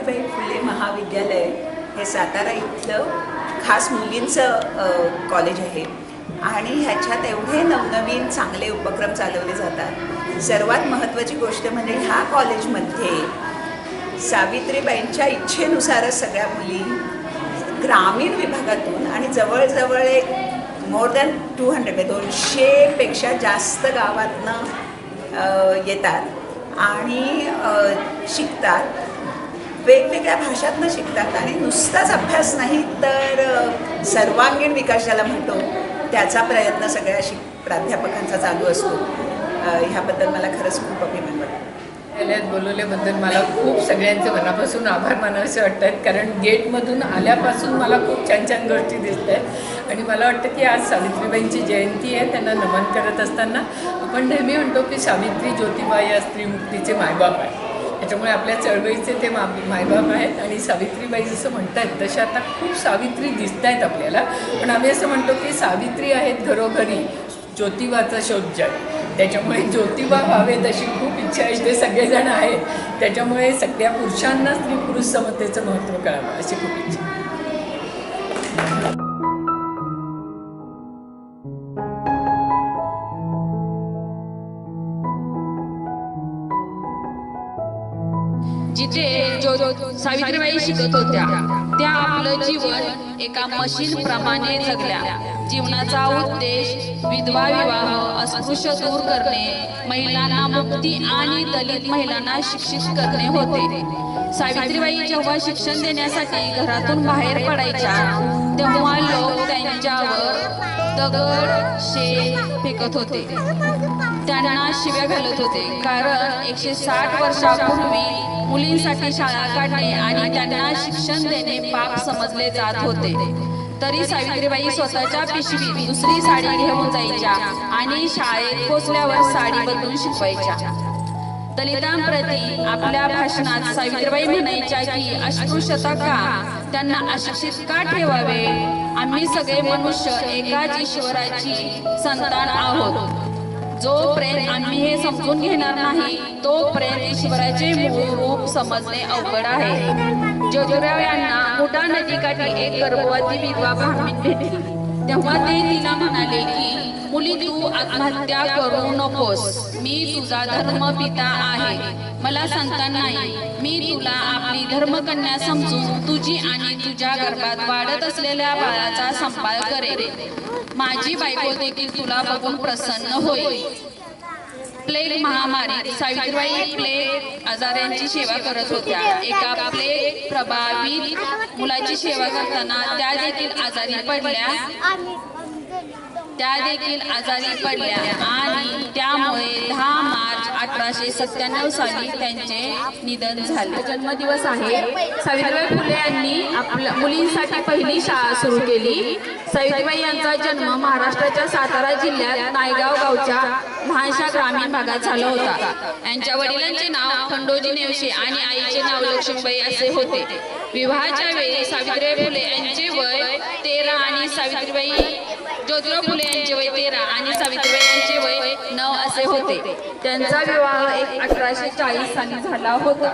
सावित्रीबाई फुले महाविद्यालय हे सातारा इथलं खास मुलींचं कॉलेज आहे आणि ह्याच्यात एवढे नवनवीन चांगले उपक्रम चालवले जातात। सर्वात महत्त्वाची गोष्ट म्हणजे ह्या कॉलेजमध्ये सावित्रीबाईंच्या इच्छेनुसारच सगळ्या मुली ग्रामीण विभागातून आणि जवळजवळ एक मोर दॅन 200पेक्षा जास्त गावातनं येतात आणि शिकतात। वेगवेगळ्या भाषातनं शिकतात आणि नुसताच अभ्यास नाही तर सर्वांगीण विकास ज्याला म्हणतो त्याचा प्रयत्न सगळ्या प्राध्यापकांचा चालू असतो। ह्याबद्दल मला खरंच खूप अभिमान वाटतो। बोलवल्याबद्दल मला खूप सगळ्यांचे मनापासून आभार मानावेसे वाटत आहेत, कारण गेटमधून आल्यापासून मला खूप छान छान गोष्टी दिसत आहेत आणि मला वाटतं की आज सावित्रीबाईंची जयंती आहे। त्यांना नमन करत असताना आपण नेहमी म्हणतो की सावित्री ज्योतिबा या स्त्रीमुक्तीचे मायबाप आहे, त्याच्यामुळे आपल्या चळवळीचे ते मायबाप आहेत आणि सावित्रीबाई जसं म्हणतात तसे आता खूप सावित्री दिसत आहेत आपल्याला। पण आम्ही असं म्हणतो की सावित्री आहेत घरोघरी, ज्योतिबाचा शोध जग, त्याच्यामुळे ज्योतिबा व्हावेत अशी खूप इच्छा आहे ते सगळेजण आहेत। त्याच्यामुळे सगळ्या पुरुषांना स्त्री पुरुष समतेचं महत्त्व कळावं अशी खूप इच्छा। जिथे सावित्रीबाई शिकत होत्या त्या आपलं जीवन एका मशीन प्रमाणे जगल्या। जीवनाचा उद्देश विधवा विवाह, अस्पृश्य दूर करणे, महिलांना मुक्ती आणि दलित महिलांना शिक्षित करणे होते। सावित्रीबाई जेव्हा शिक्षण देण्यासाठी घरातून बाहेर पडायच्या तेव्हा लोक त्यांच्यावर दगड शेण फेकत होते, त्यांना शिव्या घालत होते, कारण 160 वर्षापूर्वी मुलींसाठी शाळा काढणे आणि त्यांना शिक्षण देणे पाप समजले जात होते। तरी सावित्रीबाई स्वतःच्या पिशवीत दुसरी साडी घेऊन जायच्या आणि शाळेत पोचल्यावर साडी बदलून शिकवायच्या। दलितांप्रती आपल्या भाषणात सावित्रीबाई म्हणायच्या की अस्पृश्यता का, त्यांना अशिक्षित का ठेवावे, आम्ही सगळे मनुष्य एकाच ईश्वराची संतान आहोत। जोपर्यंत आम्ही हे समजून घेणार नाही तोपर्यंत ईश्वराचे मूळ रूप समजणे अवघड आहे। ज्योतिराव यांना मुठा नदीकाठी एक गर्भवती विधवा ब्राह्मण भेटली, तेव्हा ते तिला म्हणाले की मुली तू आत्महत्या करू नकोस, मी तुझा धर्मपिता आहे, मला संतान नाही, मी तुला आपली धर्मकन्या समजून तुझी आणि तुझ्या गर्भात वाढत असलेल्या बाळाचा सांभाळ करेन, माझी बायको देखील तुला बघून प्रसन्न होईल। प्लेग महामारी सावित्रीबाई प्लेग आजारांची सेवा करत होत्या। एका प्लेग प्रभावित मुलाची सेवा करताना त्या देखील आजारी पडल्या आणि त्यामुळे 10 मार्च 1897 साली त्यांचे निधन झाले। जन्मदिवस आहे। सावित्रीबाई फुले यांनी आपल्या मुलींसाठी पहिली शाळा सुरू केली। सावित्रीबाई यांचा जन्म महाराष्ट्राच्या सातारा जिल्ह्यात नायगाव गावच्या लहानशा ग्रामीण भागात झाला होता। यांच्या वडिलांचे नाव खंडोजी नेवसे आणि आईचे नाव लक्ष्मीबाई असे होते। विवाहाच्या वेळी सावित्रीबाई फुले यांचे वय 13 आणि ज्योतिराव फुले यांचे वय 13 आणि सावित्रीबाई यांचे वय 9 असे होते। त्यांचा विवाह 1840 साली झाला होता।